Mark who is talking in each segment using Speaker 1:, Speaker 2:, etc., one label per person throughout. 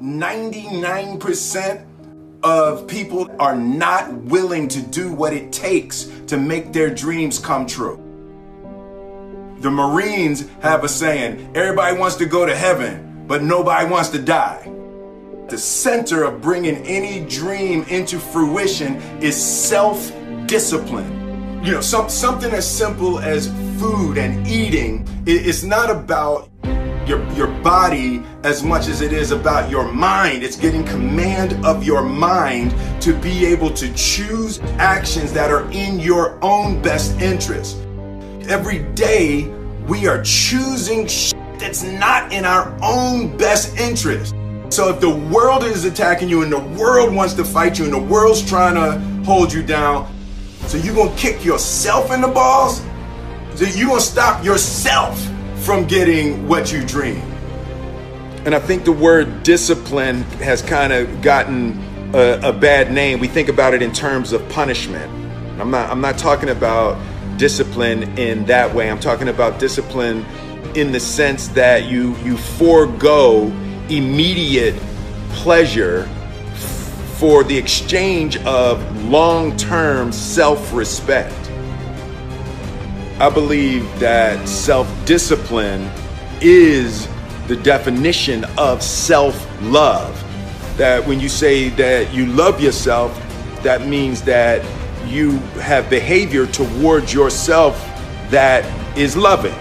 Speaker 1: 99% of people are not willing to do what it takes to make their dreams come true. The Marines have a saying, everybody wants to go to heaven, but nobody wants to die. The center of bringing any dream into fruition is self-discipline. You know, something as simple as food and eating. It's not about your body as much as it is about your mind. It's getting command of your mind to be able to choose actions that are in your own best interest. Every day we are choosing that's not in our own best interest. So if the world is attacking you and the world wants to fight you and the world's trying to hold you down, so you're gonna kick yourself in the balls? So you're gonna stop yourself from getting what you dream. And I think the word discipline has kind of gotten a bad name. We think about it in terms of punishment. I'm not talking about discipline in that way. I'm talking about discipline in the sense that you forego immediate pleasure for the exchange of long-term self-respect. I believe that self-discipline is the definition of self-love. That when you say that you love yourself, that means that you have behavior towards yourself that is loving.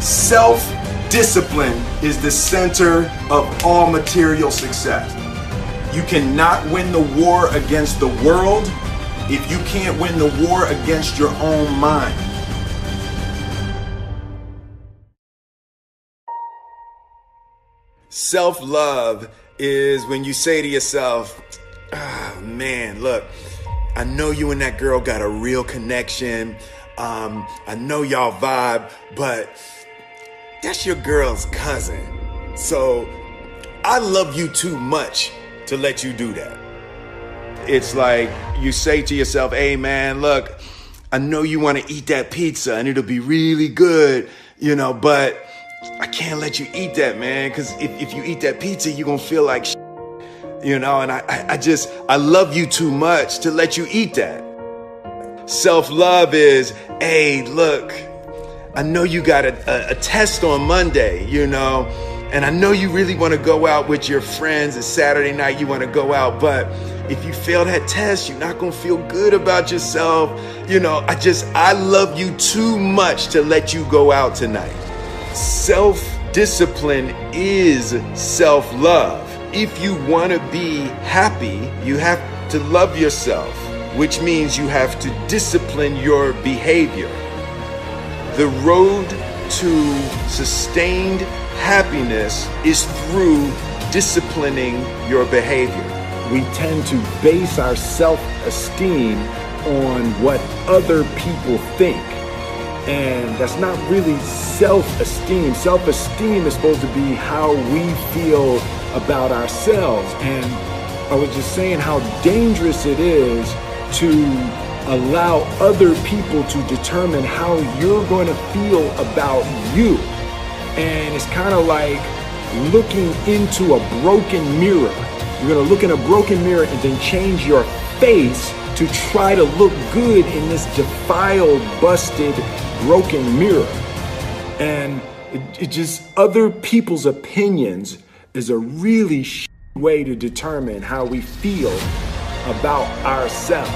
Speaker 1: Self-discipline is the center of all material success. You cannot win the war against the world if you can't win the war against your own mind. Self-love is when you say to yourself, oh man, look, I know you and that girl got a real connection. I know y'all vibe, but that's your girl's cousin. So I love you too much to let you do that. It's like you say to yourself, hey man, look, I know you want to eat that pizza and it'll be really good, you know, but I can't let you eat that, man, because if you eat that pizza, you're going to feel like shit, you know, and I love you too much to let you eat that. Self-love is, hey, look, I know you got a test on Monday, you know, and I know you really want to go out with your friends. It's Saturday night, you want to go out, but if you fail that test, you're not going to feel good about yourself. You know, I love you too much to let you go out tonight. Self-discipline is self-love. If you want to be happy, you have to love yourself, which means you have to discipline your behavior. The road to sustained happiness is through disciplining your behavior.
Speaker 2: We tend to base our self-esteem on what other people think. And that's not really self-esteem. Self-esteem is supposed to be how we feel about ourselves. And I was just saying how dangerous it is to allow other people to determine how you're going to feel about you. And it's kind of like looking into a broken mirror. You're going to look in a broken mirror and then change your face to try to look good in this defiled, busted, broken mirror. And it just, other people's opinions is a really way to determine how we feel about ourselves.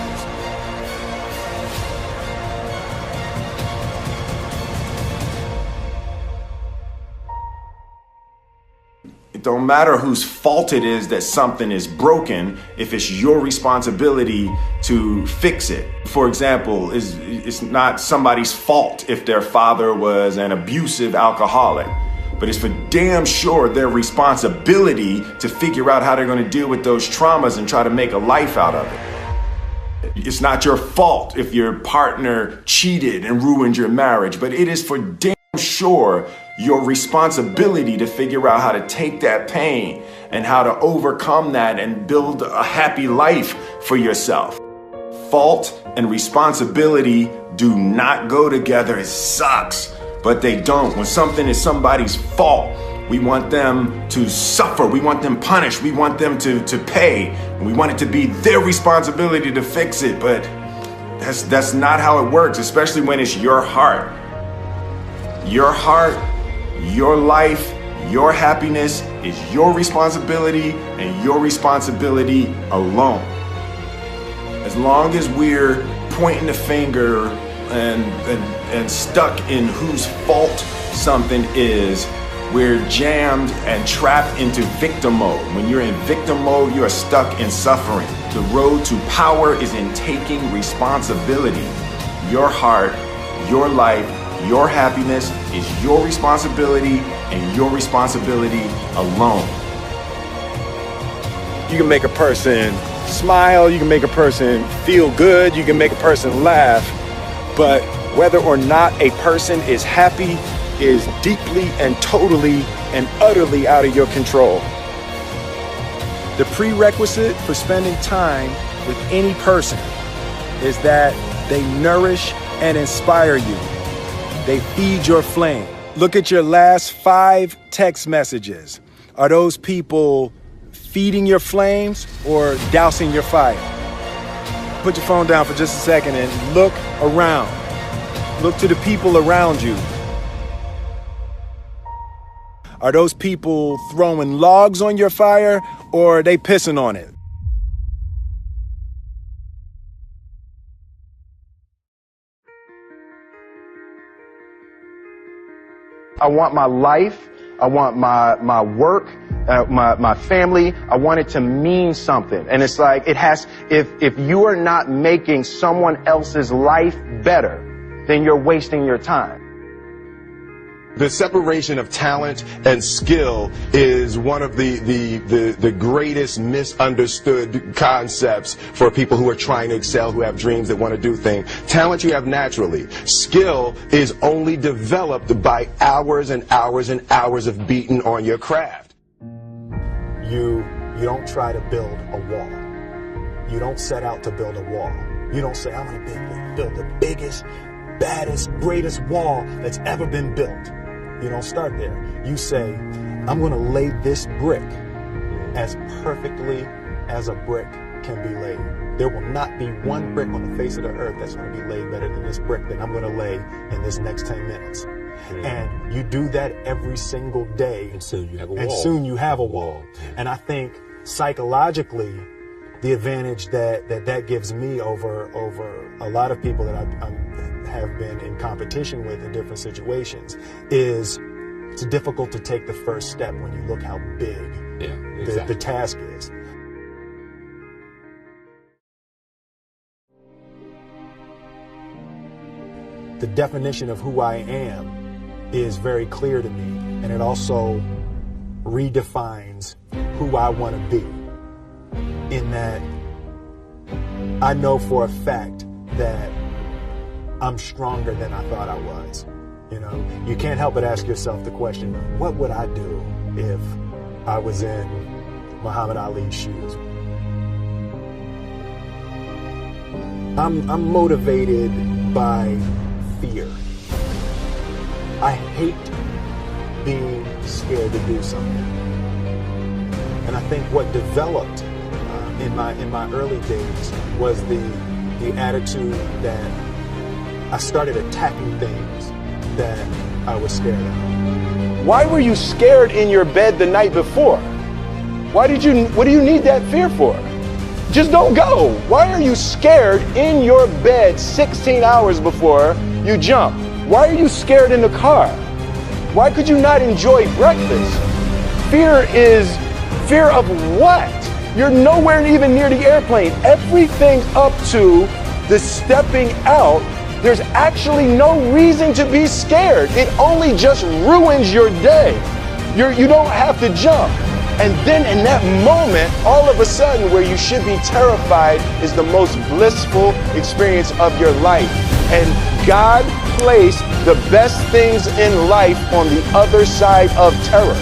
Speaker 1: It don't matter whose fault it is that something is broken if it's your responsibility to fix it. For example, it's not somebody's fault if their father was an abusive alcoholic, but it's for damn sure their responsibility to figure out how they're going to deal with those traumas and try to make a life out of it. It's not your fault if your partner cheated and ruined your marriage, but it is for damn sure your responsibility to figure out how to take that pain and how to overcome that and build a happy life for yourself. Fault and responsibility do not go together. It sucks, but they don't. When something is somebody's fault, We want them to suffer. We want them punished. We want them to pay. And we want it to be their responsibility to fix it. But that's not how it works, especially when it's your heart. Your heart, your life, your happiness is your responsibility and your responsibility alone. As long as we're pointing the finger and stuck in whose fault something is, we're jammed and trapped into victim mode. When you're in victim mode, you are stuck in suffering. The road to power is in taking responsibility. Your heart, your life, your happiness is your responsibility and your responsibility alone.
Speaker 2: You can make a person smile, you can make a person feel good, you can make a person laugh, but whether or not a person is happy is deeply and totally and utterly out of your control. The prerequisite for spending time with any person is that they nourish and inspire you. They feed your flame. Look at your last 5 text messages. Are those people feeding your flames or dousing your fire? Put your phone down for just a second and look around. Look to the people around you. Are those people throwing logs on your fire or are they pissing on it? I want my life, I want my work, my family, I want it to mean something. And it's like, if you are not making someone else's life better, then you're wasting your time.
Speaker 3: The separation of talent and skill is one of the greatest misunderstood concepts for people who are trying to excel, who have dreams that want to do things. Talent you have naturally. Skill is only developed by hours and hours and hours of beating on your craft.
Speaker 4: You don't try to build a wall. You don't set out to build a wall. You don't say, I'm going to build the biggest, baddest, greatest wall that's ever been built. You don't start there. You say, I'm going to lay this brick as perfectly as a brick can be laid. There will not be one brick on the face of the earth that's going to be laid better than this brick that I'm going to lay in this next 10 minutes. And you do that every single day.
Speaker 5: And soon you have a wall.
Speaker 4: And soon you have a wall. And I think psychologically, the advantage that gives me over a lot of people that I have been in competition with in different situations is it's difficult to take the first step when you look how big the task is. The definition of who I am is very clear to me, and it also redefines who I want to be, in that I know for a fact that I'm stronger than I thought I was. You know, you can't help but ask yourself the question, what would I do if I was in Muhammad Ali's shoes? I'm motivated by fear. I hate being scared to do something. And I think what developed in my early days was the attitude that I started attacking things that I was scared of.
Speaker 2: Why were you scared in your bed the night before? What do you need that fear for? Just don't go. Why are you scared in your bed 16 hours before you jump? Why are you scared in the car? Why could you not enjoy breakfast? Fear is fear of what? You're nowhere even near the airplane. Everything up to the stepping out, there's actually no reason to be scared. It only just ruins your day. You don't have to jump. And then in that moment, all of a sudden, where you should be terrified is the most blissful experience of your life. And God placed the best things in life on the other side of terror.